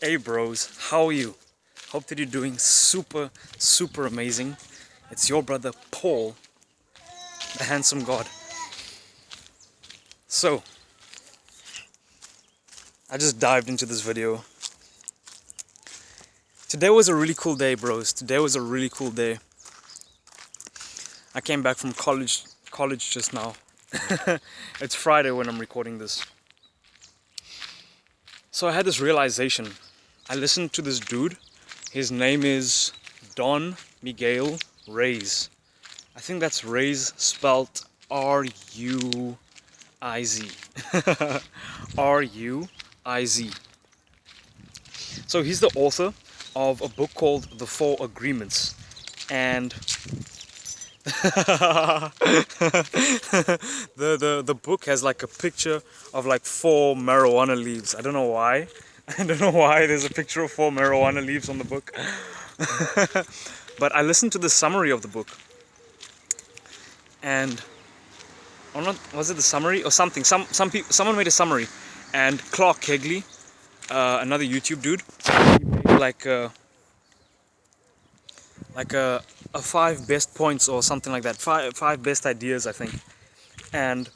Hey bros, how are you? Hope that you're doing super amazing. It's your brother Paul, the handsome god. So, I just dived into this video. Today was a really cool day, bros. Today was a really cool day. I came back from college just now. It's Friday when I'm recording this. So I had this realization. I listened to this dude. His name is Don Miguel Reyes. I think that's Reyes spelled R-U-I-Z. R-U-I-Z. So he's the author of a book called The Four Agreements. And the book has like a picture of like 4 marijuana leaves. I don't know why. I don't know why there's a picture of 4 marijuana leaves on the book. But I listened to the summary of the book. And or not, was it the summary or something? Someone made a summary, and Clark Kegley, another YouTube dude, he made like a 5 best points or something like that. Five best ideas, I think. And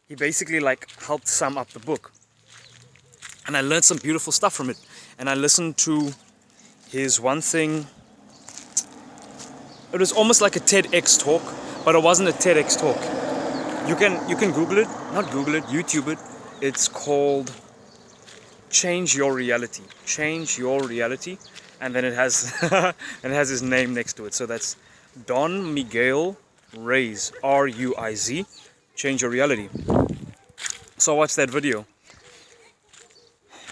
he basically like helped sum up the book. And I learned some beautiful stuff from it. And I listened to his one thing. It was almost like a TEDx talk, but it wasn't a TEDx talk. You can Google it, not Google it, YouTube it. It's called Change Your Reality. Change Your Reality. And then it has his name next to it. So that's Don Miguel Reyes, R-U-I-Z. Change Your Reality. So I watched that video.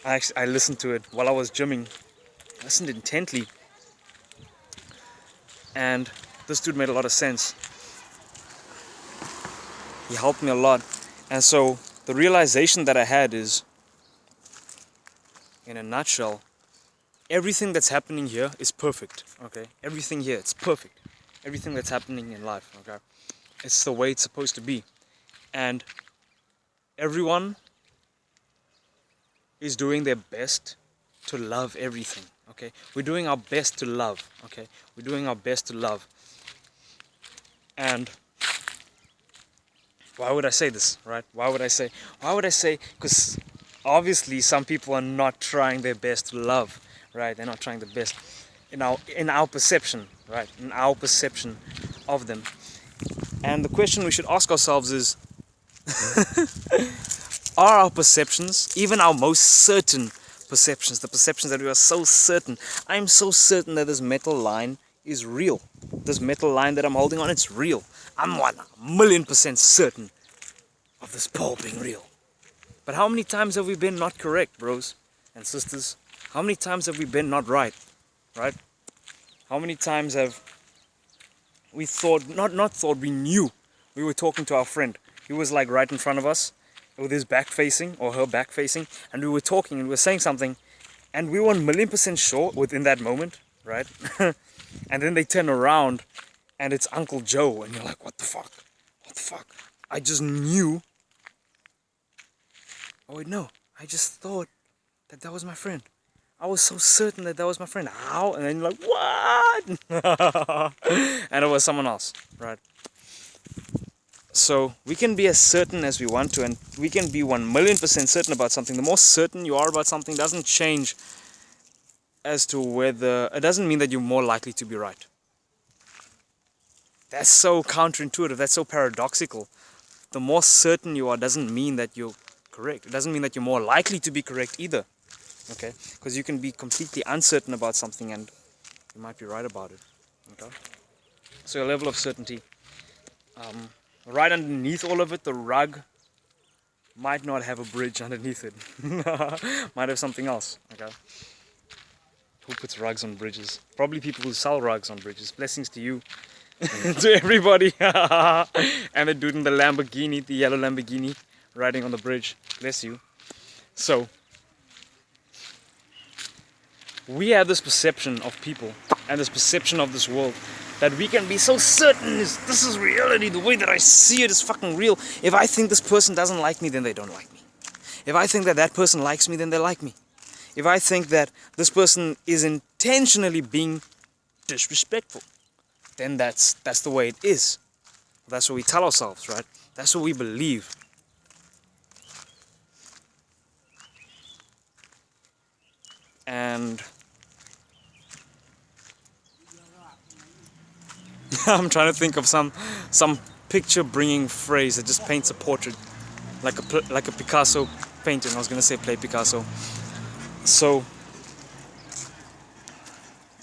I listened to it while I was gymming. I listened intently. And this dude made a lot of sense. He helped me a lot. And so the realization that I had is, in a nutshell, everything that's happening here is perfect. Okay? Everything here, it's perfect. Everything that's happening in life. Okay? It's the way it's supposed to be. And everyone is doing their best to love everything. Okay? We're doing our best to love. Okay? We're doing our best to love. And why would I say this, right? Why would I say? Because obviously some people are not trying their best to love, right? They're not trying the best in our perception, right? In our perception of them. And the question we should ask ourselves is, are our perceptions, even our most certain perceptions, the perceptions that we are so certain, I'm so certain that this metal line is real. This metal line that I'm holding on, it's real. I'm 1,000,000% certain of this pole being real. But how many times have we been not correct, bros and sisters? How many times have we been not right? Right? How many times have we thought, not thought, we knew we were talking to our friend. He was like right in front of us with his back facing or her back facing, and we were talking and we were saying something, and we were 1,000,000% sure within that moment, right? And then they turn around and it's Uncle Joe, and you're like, what the fuck? What the fuck? I just knew. Oh wait, no. I just thought that was my friend. I was so certain that was my friend. How? And then you're like, what? And it was someone else, right? So we can be as certain as we want to, and we can be 1,000,000% certain about something. The more certain you are about something doesn't change as to whether, it doesn't mean that you're more likely to be right. That's so counterintuitive, that's so paradoxical. The more certain you are doesn't mean that you're correct. It doesn't mean that you're more likely to be correct either. Okay? Because you can be completely uncertain about something and you might be right about it. Okay? So a level of certainty. Right underneath all of it, the rug might not have a bridge underneath it. Might have something else. Okay? Who puts rugs on bridges? Probably people who sell rugs on bridges. Blessings to you. To everybody. And the dude in the Lamborghini, the yellow Lamborghini, riding on the bridge. Bless you. So, we have this perception of people and this perception of this world that we can be so certain this is reality. The way that I see it is fucking real. If I think this person doesn't like me, then they don't like me. If I think that that person likes me, then they like me. If I think that this person is intentionally being disrespectful, then that's the way it is. That's what we tell ourselves, right? That's what we believe. And I'm trying to think of some picture-bringing phrase that just paints a portrait, like a Picasso painting. I was gonna say play Picasso. So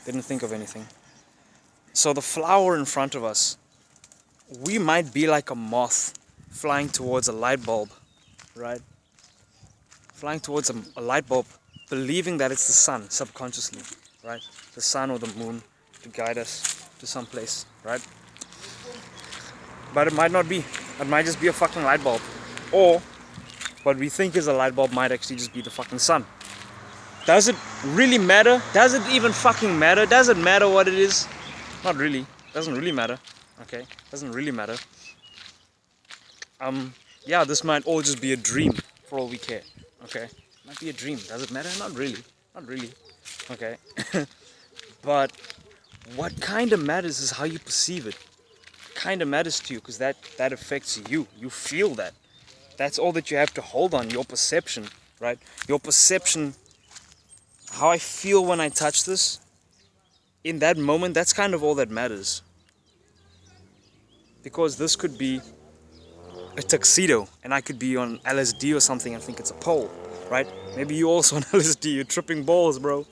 didn't think of anything. So the flower in front of us, we might be like a moth flying towards a light bulb, right? Flying towards a light bulb, believing that it's the sun subconsciously, right? The sun or the moon to guide us to some place, right? But it might not be. It might just be a fucking light bulb. Or what we think is a light bulb might actually just be the fucking sun. Does it really matter? Does it even fucking matter? Does it matter what it is? Not really. Doesn't really matter. Okay? Doesn't really matter. Yeah, this might all just be a dream for all we care. Okay? Might be a dream. Does it matter? Not really. Not really. Okay? But what kind of matters is how you perceive it. Kind of matters to you because that affects you. You feel that. That's all that you have to hold on. Your perception, right? Your perception. How I feel when I touch this. In that moment, that's kind of all that matters. Because this could be a tuxedo and I could be on LSD or something and think it's a pole, right? Maybe you also on LSD, you're tripping balls, bro.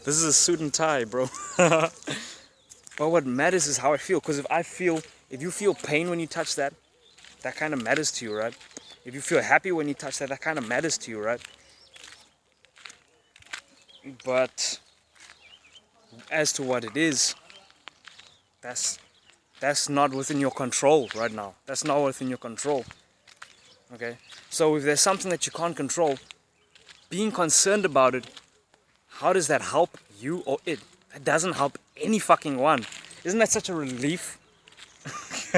This is a suit and tie, bro. But what matters is how I feel. Because if you feel pain when you touch that, that kind of matters to you, right? If you feel happy when you touch that, that kind of matters to you, right? But as to what it is, that's not within your control right now. That's not within your control. Okay? So if there's something that you can't control, being concerned about it, how does that help you or it? That doesn't help any fucking one. Isn't that such a relief?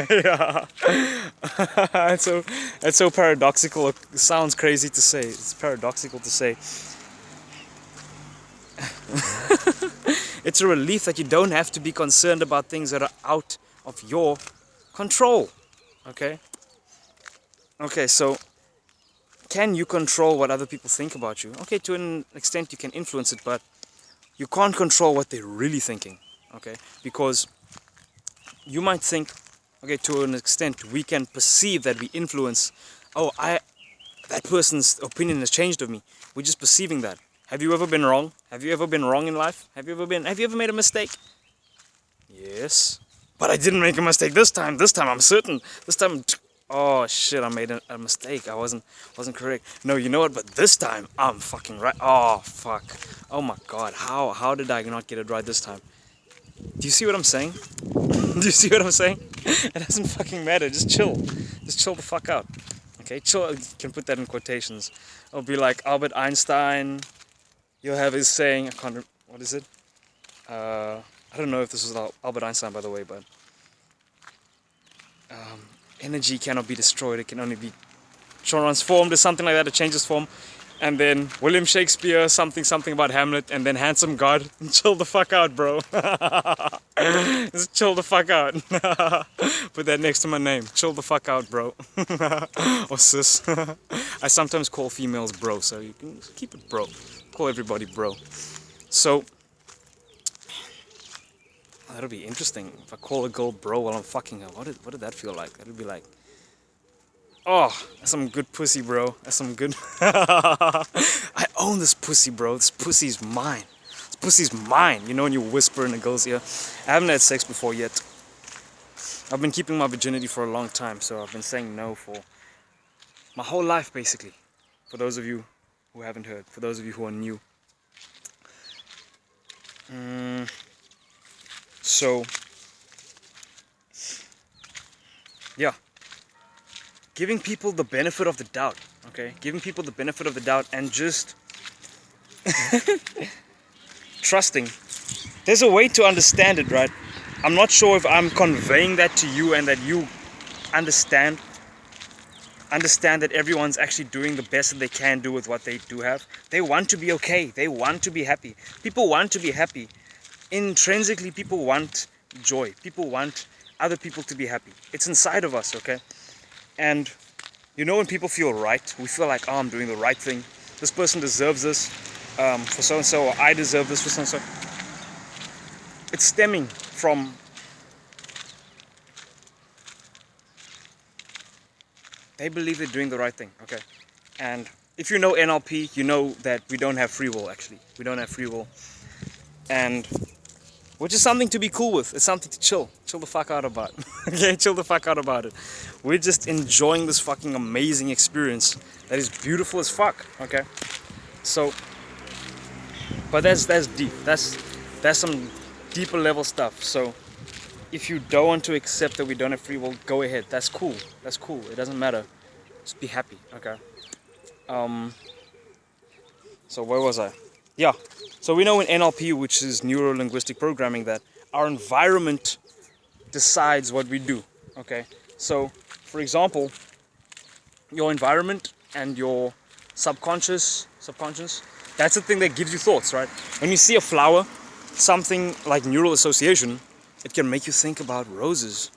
Yeah. It's so paradoxical. It sounds crazy to say. It's paradoxical to say. It's a relief that you don't have to be concerned about things that are out of your control. Okay? Okay, so can you control what other people think about you? Okay, to an extent you can influence it, but you can't control what they're really thinking. Okay? Because you might think, okay, to an extent we can perceive that we influence, that person's opinion has changed of me. We're just perceiving that. Have you ever been wrong? Have you ever been wrong in life? Have you ever made a mistake? Yes. But I didn't make a mistake this time. This time I'm certain. This time, oh shit, I made a mistake. I wasn't correct. No, you know what? But this time I'm fucking right. Oh fuck. Oh my god. How did I not get it right this time? Do you see what I'm saying? Do you see what I'm saying? It doesn't fucking matter. Just chill. Just chill the fuck out. Okay? Chill. You can put that in quotations. It'll be like Albert Einstein. You'll have his saying, what is it? I don't know if this was Albert Einstein, by the way, but energy cannot be destroyed. It can only be transformed or something like that. It changes form. And then William Shakespeare, something about Hamlet, and then Handsome God. Chill the fuck out, bro. Just chill the fuck out. Put that next to my name. Chill the fuck out, bro. Or sis. I sometimes call females bro, so you can keep it bro. Call everybody bro. So that'll be interesting. If I call a girl bro while I'm fucking her, what did that feel like? That'd be like, oh, that's some good pussy, bro. That's some good. I own this pussy, bro. This pussy's mine. This pussy's mine. You know when you whisper in a girl's ear. I haven't had sex before yet. I've been keeping my virginity for a long time, so I've been saying no for my whole life, basically. For those of you who haven't heard, for those of you who are new. So, yeah. Giving people the benefit of the doubt, okay? Giving people the benefit of the doubt and just trusting. There's a way to understand it, right? I'm not sure if I'm conveying that to you and that you understand. understand that everyone's actually doing the best that they can do with what they do have. They want to be okay. They want to be happy. People want to be happy. Intrinsically, people want joy. People want other people to be happy. It's inside of us, okay? And you know, when people feel right, we feel like, oh, I'm doing the right thing. This person deserves this for so-and-so, or I deserve this for so-and-so. It's stemming from they believe they're doing the right thing, okay? And if you know NLP, you know that we don't have free will, actually. We don't have free will. And which is something to be cool with. It's something to chill the fuck out about. Okay, chill the fuck out about it. We're just enjoying this fucking amazing experience that is beautiful as fuck, okay? So, but that's deep. That's some deeper level stuff. So, if you don't want to accept that we don't have free will, go ahead. That's cool. That's cool. It doesn't matter. Just be happy, okay? So where was I? Yeah. So we know in NLP, which is neuro-linguistic programming, that our environment decides what we do, okay? So, for example, your environment and your subconscious, that's the thing that gives you thoughts, right? When you see a flower, something like neural association, it can make you think about roses.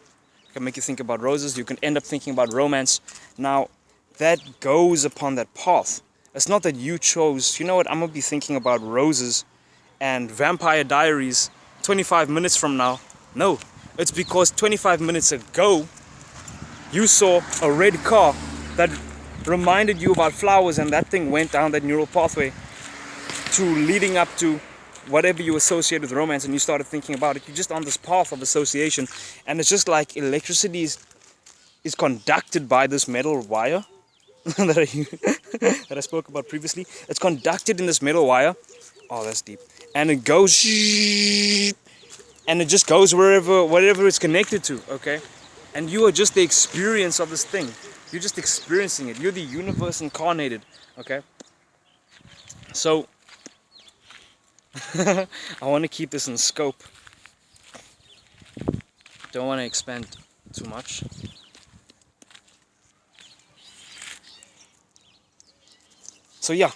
It can make you think about roses. You can end up thinking about romance. Now, that goes upon that path. It's not that you chose, you know what, I'm going to be thinking about roses and Vampire Diaries 25 minutes from now. No, it's because 25 minutes ago, you saw a red car that reminded you about flowers, and that thing went down that neural pathway to leading up to whatever you associate with romance, and you started thinking about it. You're just on this path of association, and it's just like electricity is conducted by this metal wire that I spoke about previously. It's conducted in this metal wire. Oh, that's deep. And it goes, and it just goes whatever it's connected to, okay? And you are just the experience of this thing. You're just experiencing it. You're the universe incarnated, okay? So, I want to keep this in scope. Don't want to expand too much. So yeah,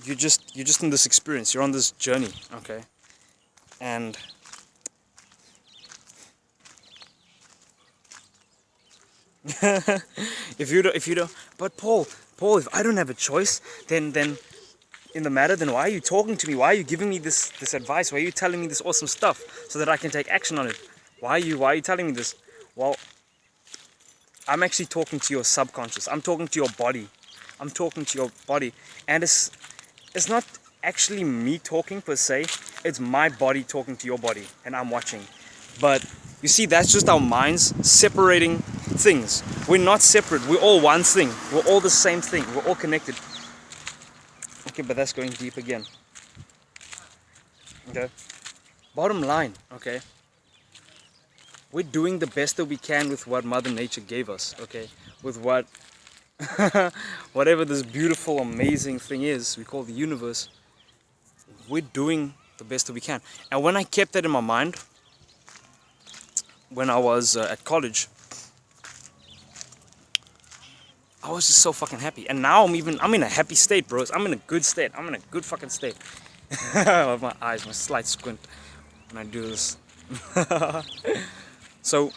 you're just in this experience. You're on this journey, okay? And if you don't, but Paul, if I don't have a choice, then in the matter, then why are you talking to me? Why are you giving me this advice? Why are you telling me this awesome stuff so that I can take action on it? Why are you telling me this? Well, I'm actually talking to your subconscious. I'm talking to your body. I'm talking to your body, and it's not actually me talking per se. It's my body talking to your body, and I'm watching. But you see, that's just our minds separating things. We're not separate. We're all one thing. We're all the same thing. We're all connected. Okay, but that's going deep again. Okay. Bottom line, okay. We're doing the best that we can with what Mother Nature gave us, okay? With what whatever this beautiful, amazing thing is we call the universe, we're doing the best that we can. And when I kept that in my mind, when I was at college, I was just so fucking happy. And now I'm in a happy state, bros. I'm in a good state. I'm in a good fucking state. I love my eyes, my slight squint when I do this. So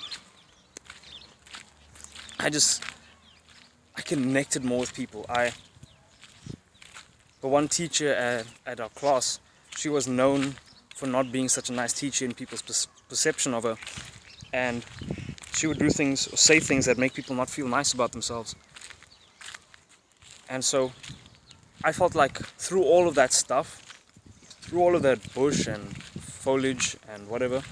I connected more with people. The one teacher at our class, she was known for not being such a nice teacher in people's perception of her, and she would do things or say things that make people not feel nice about themselves. And so I felt like through all of that stuff, through all of that bush and foliage and whatever,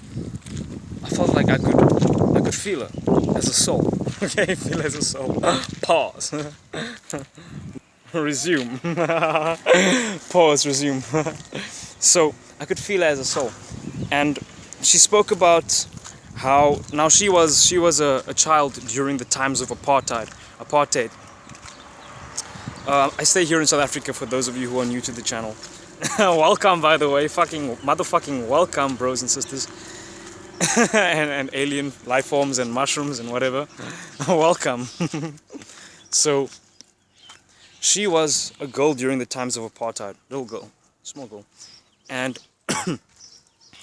I felt like I could feel her as a soul. Okay, feel as a soul. Pause. Resume. Pause, resume. So I could feel her as a soul. And she spoke about how now she was a child during the times of apartheid. I stay here in South Africa for those of you who are new to the channel. Welcome, by the way. Fucking motherfucking welcome, bros and sisters. and alien life forms and mushrooms and whatever. Welcome. So she was a girl during the times of apartheid, little girl, small girl, and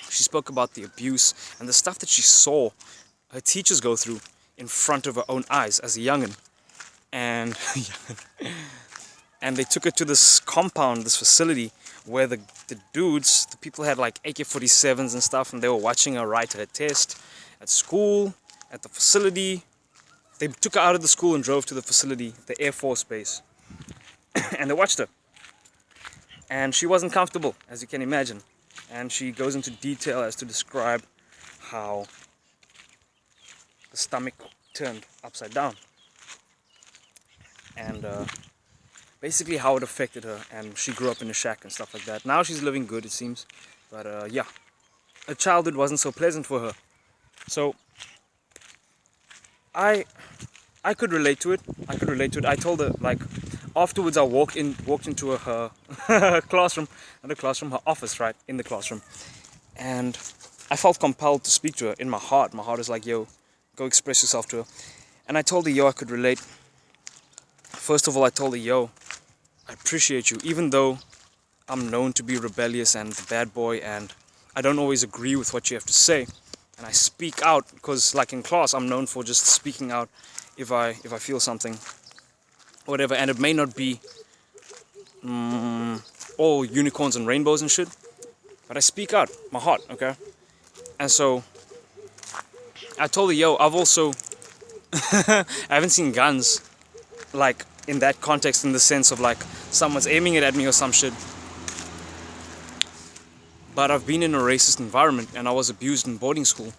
she spoke about the abuse and the stuff that she saw her teachers go through in front of her own eyes as a youngin'. And and they took her to this compound, this facility, where the dudes, the people had like AK-47s and stuff, and they were watching her write her test at school, at the facility. They took her out of the school and drove to the facility, the Air Force base, and they watched her. And she wasn't comfortable, as you can imagine. And she goes into detail as to describe how the stomach turned upside down. And basically how it affected her, and she grew up in a shack and stuff like that. Now she's living good, it seems, but yeah, her childhood wasn't so pleasant for her. So I could relate to it. I told her, like, afterwards I walked into her classroom, not a classroom, her office, right, in the classroom, and I felt compelled to speak to her in my heart. My heart is like, yo, go express yourself to her. And I told her, yo, I could relate. First of all, I told her, yo, I appreciate you, even though I'm known to be rebellious and the bad boy, and I don't always agree with what you have to say, and I speak out, because like in class, I'm known for just speaking out if I feel something, whatever, and it may not be all unicorns and rainbows and shit, but I speak out, my heart, okay? And so I told her, yo, I've also, I haven't seen guns, like, in that context, in the sense of like someone's aiming it at me or some shit, but I've been in a racist environment and I was abused in boarding school.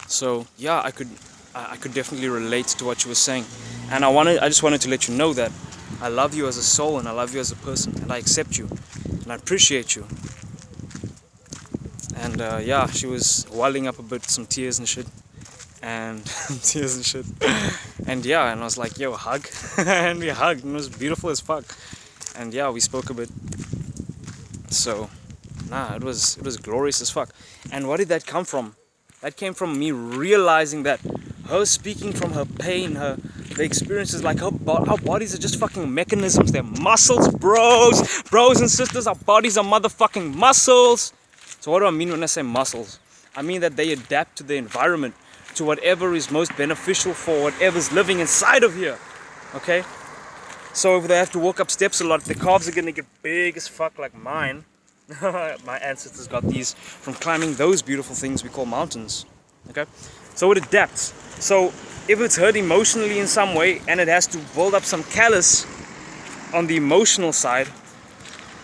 So yeah, I could definitely relate to what you were saying, and I just wanted to let you know that I love you as a soul, and I love you as a person, and I accept you, and I appreciate you. And yeah, she was welling up a bit, some tears and shit, and and yeah, and I was like, yo, hug. And we hugged, and it was beautiful as fuck. And yeah, we spoke a bit. So nah, it was glorious as fuck. And what did that come from? That came from me realizing that her speaking from her pain, the experiences, like our bodies are just fucking mechanisms. They're muscles, bros and sisters. Our bodies are motherfucking muscles. So what do I mean when I say muscles? I mean that they adapt to the environment, to whatever is most beneficial for whatever's living inside of here, okay? So if they have to walk up steps a lot, the calves are gonna get big as fuck like mine. My ancestors got these from climbing those beautiful things we call mountains, okay? So it adapts. So if it's hurt emotionally in some way and it has to build up some callus on the emotional side,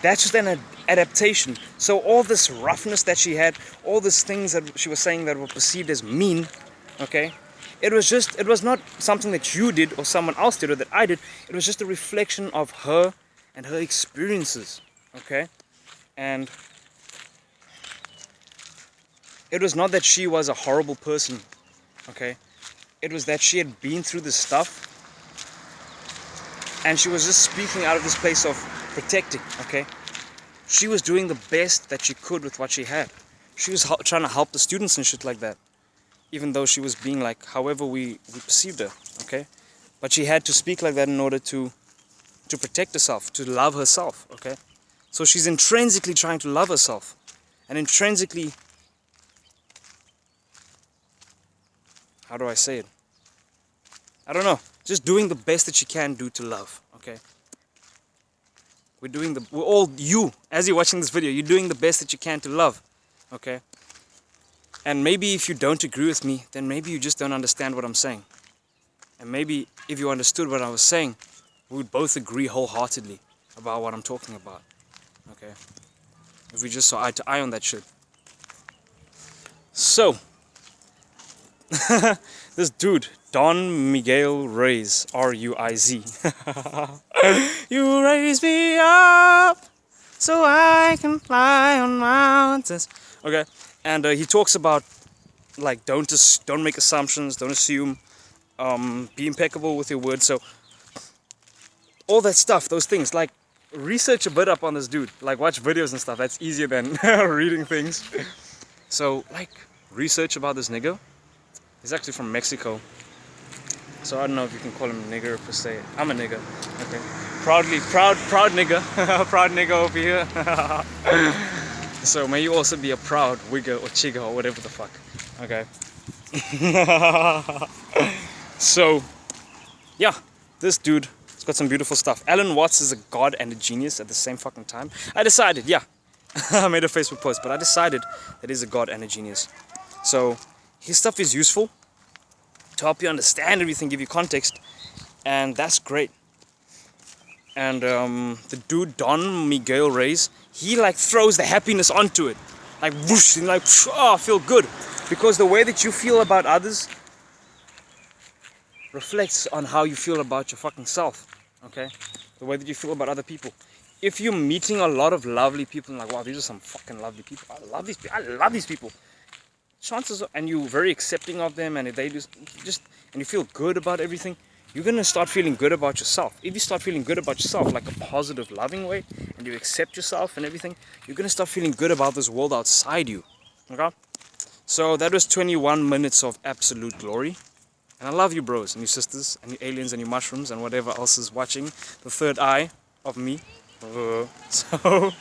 that's just an adaptation. So all this roughness that she had, all these things that she was saying that were perceived as mean, okay, it was not something that you did or someone else did or that I did. It was just a reflection of her and her experiences, okay? And it was not that she was a horrible person, okay? It was that she had been through this stuff and she was just speaking out of this place of protecting, okay? She was doing the best that she could with what she had. She was trying to help the students and shit like that, even though she was being like however we perceived her, okay? But she had to speak like that in order to protect herself, to love herself, okay? So she's intrinsically trying to love herself, and intrinsically, how do I say it? I don't know, just doing the best that she can do to love, okay? We're all, you, as you're watching this video, you're doing the best that you can to love, okay? And maybe if you don't agree with me, then maybe you just don't understand what I'm saying. And maybe if you understood what I was saying, we would both agree wholeheartedly about what I'm talking about, okay? If we just saw eye to eye on that shit. So, this dude, Don Miguel Ruiz, R-U-I-Z. You raise me up so I can fly on mountains. Okay, and he talks about like don't make assumptions, don't assume, be impeccable with your words. So all that stuff, those things, like research a bit up on this dude. Like watch videos and stuff. That's easier than reading things. So, like, research about this nigga. He's actually from Mexico. So I don't know if you can call him a nigger per se. I'm a nigga. Okay. Proud nigga. Proud nigga over here. So may you also be a proud wigger or chigger or whatever the fuck. Okay. So, yeah, this dude has got some beautiful stuff. Alan Watts is a god and a genius at the same fucking time. I decided, yeah, I made a Facebook post, but I decided that he's a god and a genius. So his stuff is useful to help you understand everything, give you context, and that's great. And the dude Don Miguel Reyes, he like throws the happiness onto it, like whoosh, and like oh, I feel good, because the way that you feel about others reflects on how you feel about your fucking self. Okay, the way that you feel about other people. If you're meeting a lot of lovely people and like, wow, these are some fucking lovely people, I love these people, chances are, and you're very accepting of them, and they just and you feel good about everything, you're gonna start feeling good about yourself. If you start feeling good about yourself, like a positive, loving way, and you accept yourself and everything, you're gonna start feeling good about this world outside you. Okay? So that was 21 minutes of absolute glory. And I love you, bros and you sisters and you aliens and you mushrooms and whatever else is watching, the third eye of me. So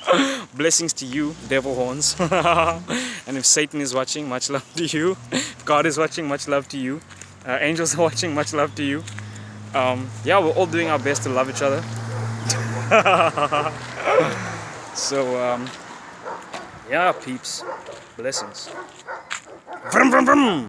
blessings to you, devil horns. And if Satan is watching, much love to you. If God is watching, much love to you. Angels are watching, much love to you. Yeah, we're all doing our best to love each other. So yeah, peeps, blessings. Vroom, vroom, vroom.